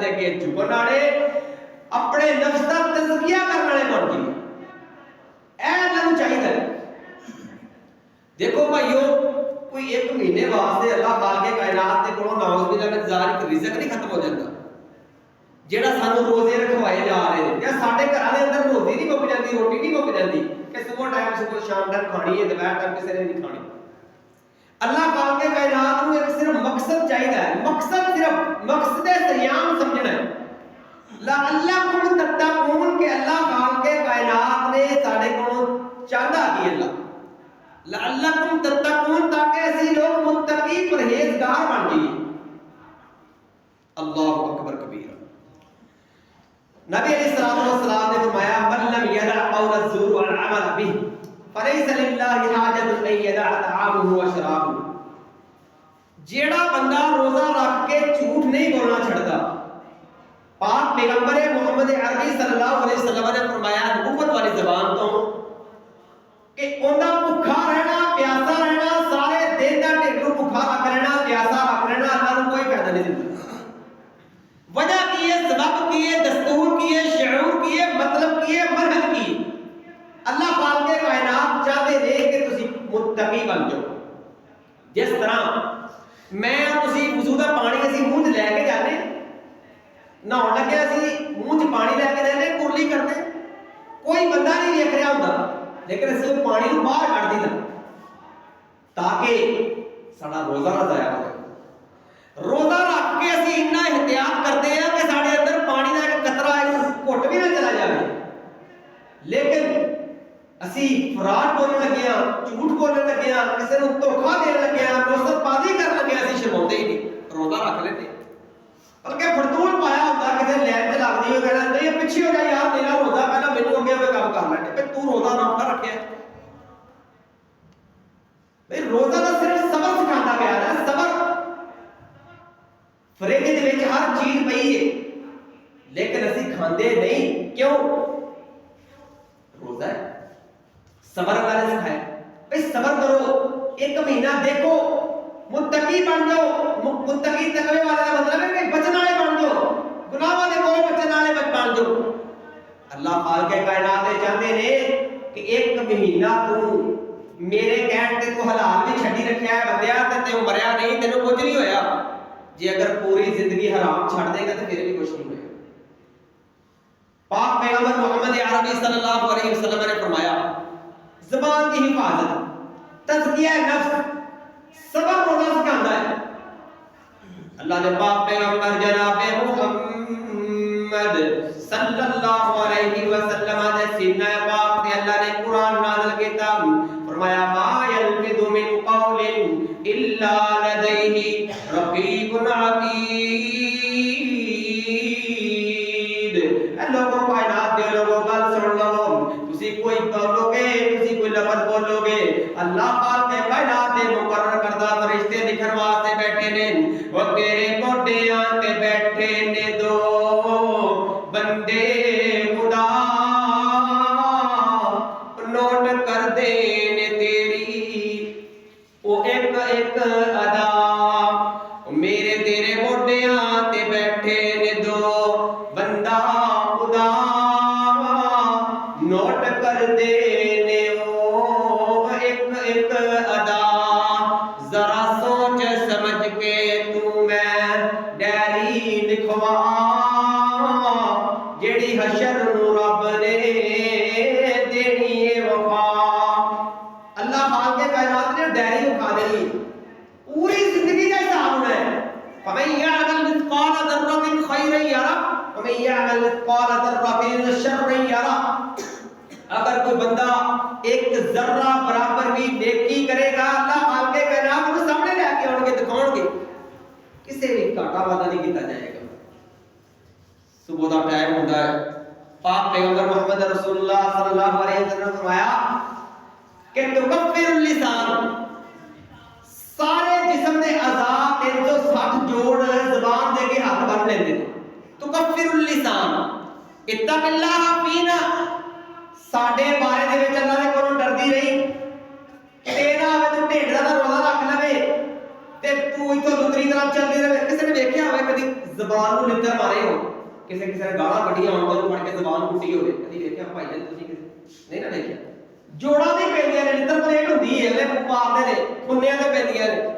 दे अगे झुकण वाले, अपने नफ्स का तज़किया करने वाले बन गए। इन्हां चाहिए। देखो भाईओ, कोई एक महीने वास्ते अल्लाह खालिक़ कायनात के कोलों नाउज़ुबिल्लाह मिन ज़ालिक रिज़्क नहीं खत्म हो जाता, जेड़ा सानू रोजे रखवाए जा रहे हैं। या साडे घरां दे अंदर रोटी नहीं मुक जाती, रोटी नहीं मुक जाती कि सुबह टाइम सुबह शाम टाइम खानी है, दोपहर टाइम किसी ने नहीं खानी। अल्लाह खालिक़ कायनात नूं एक सिर्फ मकसद चाहिए, मकसद सिर्फ मकसद सयाम समझना है। लअल्लकुम तत्तकून के अल्लाह खालिक़ कायनात ने साडे कोलों चाहता कि अल्लाह लअल्लकुम तत्तकून, ताकि असी लोग मुत्तकी परहेजगार बन जाइए। अल्लाहु अकबर कबीरा। नबी अलैहिस्सलाम ने फरमाया, मन लम यदा कौल अज़्ज़ूर वल अमल बिही फलैसा लिल्लाहि हाजतुन अन यदा तआमुहु व शराबहु। जेड़ा बंदा रोजा रख के झूठ नहीं बोलना छड़ता, पाक पैगंबर मोहम्मद अरबी सल्लल्लाहु अलैहि वसल्लम ने फरमाया नबूवत वाली ज़बान तो कि उनका भुखा रहना, प्यासा रहना, सारे दिन का ढिड नूं भुखा रख लेना, प्यासा रख लेना, अल्लाह नूं कोई फायदा नहीं दिंदा। वजह की है, सबब की है, दस्तूर की है, शऊर की है, मतलब की है, मनहज की है। अल्लाह खालिक़ कायनात चाहते ने कि तुसी मुत्तकी बन जाओ। जिस तरह मैं तुसी वज़ू दा पानी असी मुंह च लैके जाने, नहाउण लगे असी मुंह च पानी लैके जाने, कुरली करते, कोई बंदा नहीं देख रहा होंदा, लेकिन असी वो पानी नूं बाहर कढ दीदा ताकि साडा रोजा ना जाया हो। रोजा रख के असी इन्ना एहतियात करते हैं कि साडे अंदर पानी का एक कतरा एक घुट भी ना चला जाए, लेकिन असी फराड बोलने लगे हैं, झूठ बोलने लगे हैं, किसी को धोखा देने लगे हैं, नौसतबाजी करने लगे हैं, असी शर्माते ही नहीं, रोजा रख लेते। बल्कि फड़तूल पाया होता किसी लैन से लगती हो, कहना नहीं पिछे हो जा यार, मेरा रोजा पहला मैनू अगे कोई काम कर लैंदे, भाई तू रोजा ना उठा रखे। भाई रोजा तो सिर्फ सबर सिखाता प्यार है, सबर। फ्रिज दे विच हर चीज पई है, लेकिन असी खांदे नहीं, क्यों? रोजा है। सबर वाले सिखाए, भाई सबर करो, एक महीना देखो, मुत्तकी बन जाओ। मुत्तकी तकवे वाले का मतलब है कि बचने वाले बन जाओ, गुनाहों से कोई बचने वाले बन जाओ। अल्लाह खालिक़ कायनात चाहते ने कि एक महीना तू मेरे कहण ते तू हलाल भी छड्डी रखिया है बंदिया, ते तू मरिया नहीं, तेनू कुछ नहीं होया। जे अगर पूरी जिंदगी हराम छड़ देगा तो फिर भी कुछ नहीं होगा। पाक पैगंबर मोहम्मद अरबी सल्लल्लाहु अलैहि वसल्लम ने फरमाया, ज़बान की हिफाजत, तज़किया नफ्स, सबर रोजा सिखाता है। अल्लाह ने पाक पैगंबर जनाब मुहम्मद सल्लल्लाहु अलैहि वसल्लम ने सीना पाक पे अल्लाह ने कुरान नाज़िल किया, फरमाया मा यल्फिदु मिन कौलिन इल्ला लदैहि रक़ीबुन अतीद। लोगों कायनात दे लोगों गल सुन लो, तुसी कोई बोलोगे, तुसी कोई लफ्ज़ बोलोगे, अल्लाह खालिक़ कायनात दे मुकर्रर करदा फरिश्ते लिखण वास्ते बैठे ने, वो तेरे मोढियां ते बैठे ने दो बंदे खुदा, नोट कर दे ने तेरी वो एक एक अदा। मेरे तेरे मोढियां ते बैठे ने दो बंदा खुदा, नोट कर दे ने वो एक एक अदा। जरा सोच समझ के तू मैं डायरी लिखवा, जेड़ी हशर नू रब ने देनी है वफा। अल्लाह खालिक़ कायनात ने डायरी लिखा देनी, पूरी जिंदगी का हिसाब होना है। फमन यअमल मिस्काल दर्रतिन खैरन यरा वमन यअमल मिस्काल दर्रतिन शर्रन यरा। अगर कोई बंदा एक जर्रा बराबर भी नेकी करेगा, अल्लाह खालिक़ कायनात उसके सामने लेके आउणगे, दिखाउणगे, किसी भी घाटा वादा नहीं किया जाएगा। सुबह का टाइम होता है, पाक पैगंबर मोहम्मद रसूलुल्लाह सल्लल्लाहु अलैहि वसल्लम ने फरमाया कि तुकफ्फिरुल लिसान, सारे जिस्म दे अज़ा 360 जोड़ ज़बान दे के हाथ बन लेंदे ने। तुकफ्फिरुल लिसान, इत्तक़िल्लाह फीना, साडे बारे दे विच अल्लाह दे कोलों डरदी रही, तेरा आवे तू ढेड दा रोज़ा रख लवे ते तू ਕੋਈ ਤਾਂ ਲੁਤਰੀ ਤਰ੍ਹਾਂ ਚੱਲਦੀ ਰਹੇ। ਕਿਸੇ ਨੇ ਵੇਖਿਆ ਹੋਵੇ ਕਦੀ ਜ਼ਬਾਨ ਨੂੰ ਨਿੱਤਰ ਮਾਰੇ ਹੋ, ਕਿਸੇ ਕਿਸੇ ਨੇ ਗਾਲਾਂ ਕੱਢੀਆਂ ਹੋਣ ਉਹਨੂੰ ਫੜ ਕੇ ਜ਼ਬਾਨ ਕੁੱਟੀ ਹੋਵੇ, ਕਦੀ ਵੇਖਿਆ ਭਾਈ ਜੀ ਤੁਸੀਂ? ਕਿਸੇ ਨਹੀਂ ਨਾ ਵੇਖਿਆ। ਜੋੜਾਂ ਦੀ ਪੈਂਦੀਆਂ ਨੇ, ਨਿੱਤਰ ਪਲੇਟ ਹੁੰਦੀ ਹੈ, ਉਹਦੇ ਮਾਰਦੇ ਨੇ, ਪੁੰਨਿਆਂ ਤੇ ਪੈਂਦੀਆਂ ਨੇ।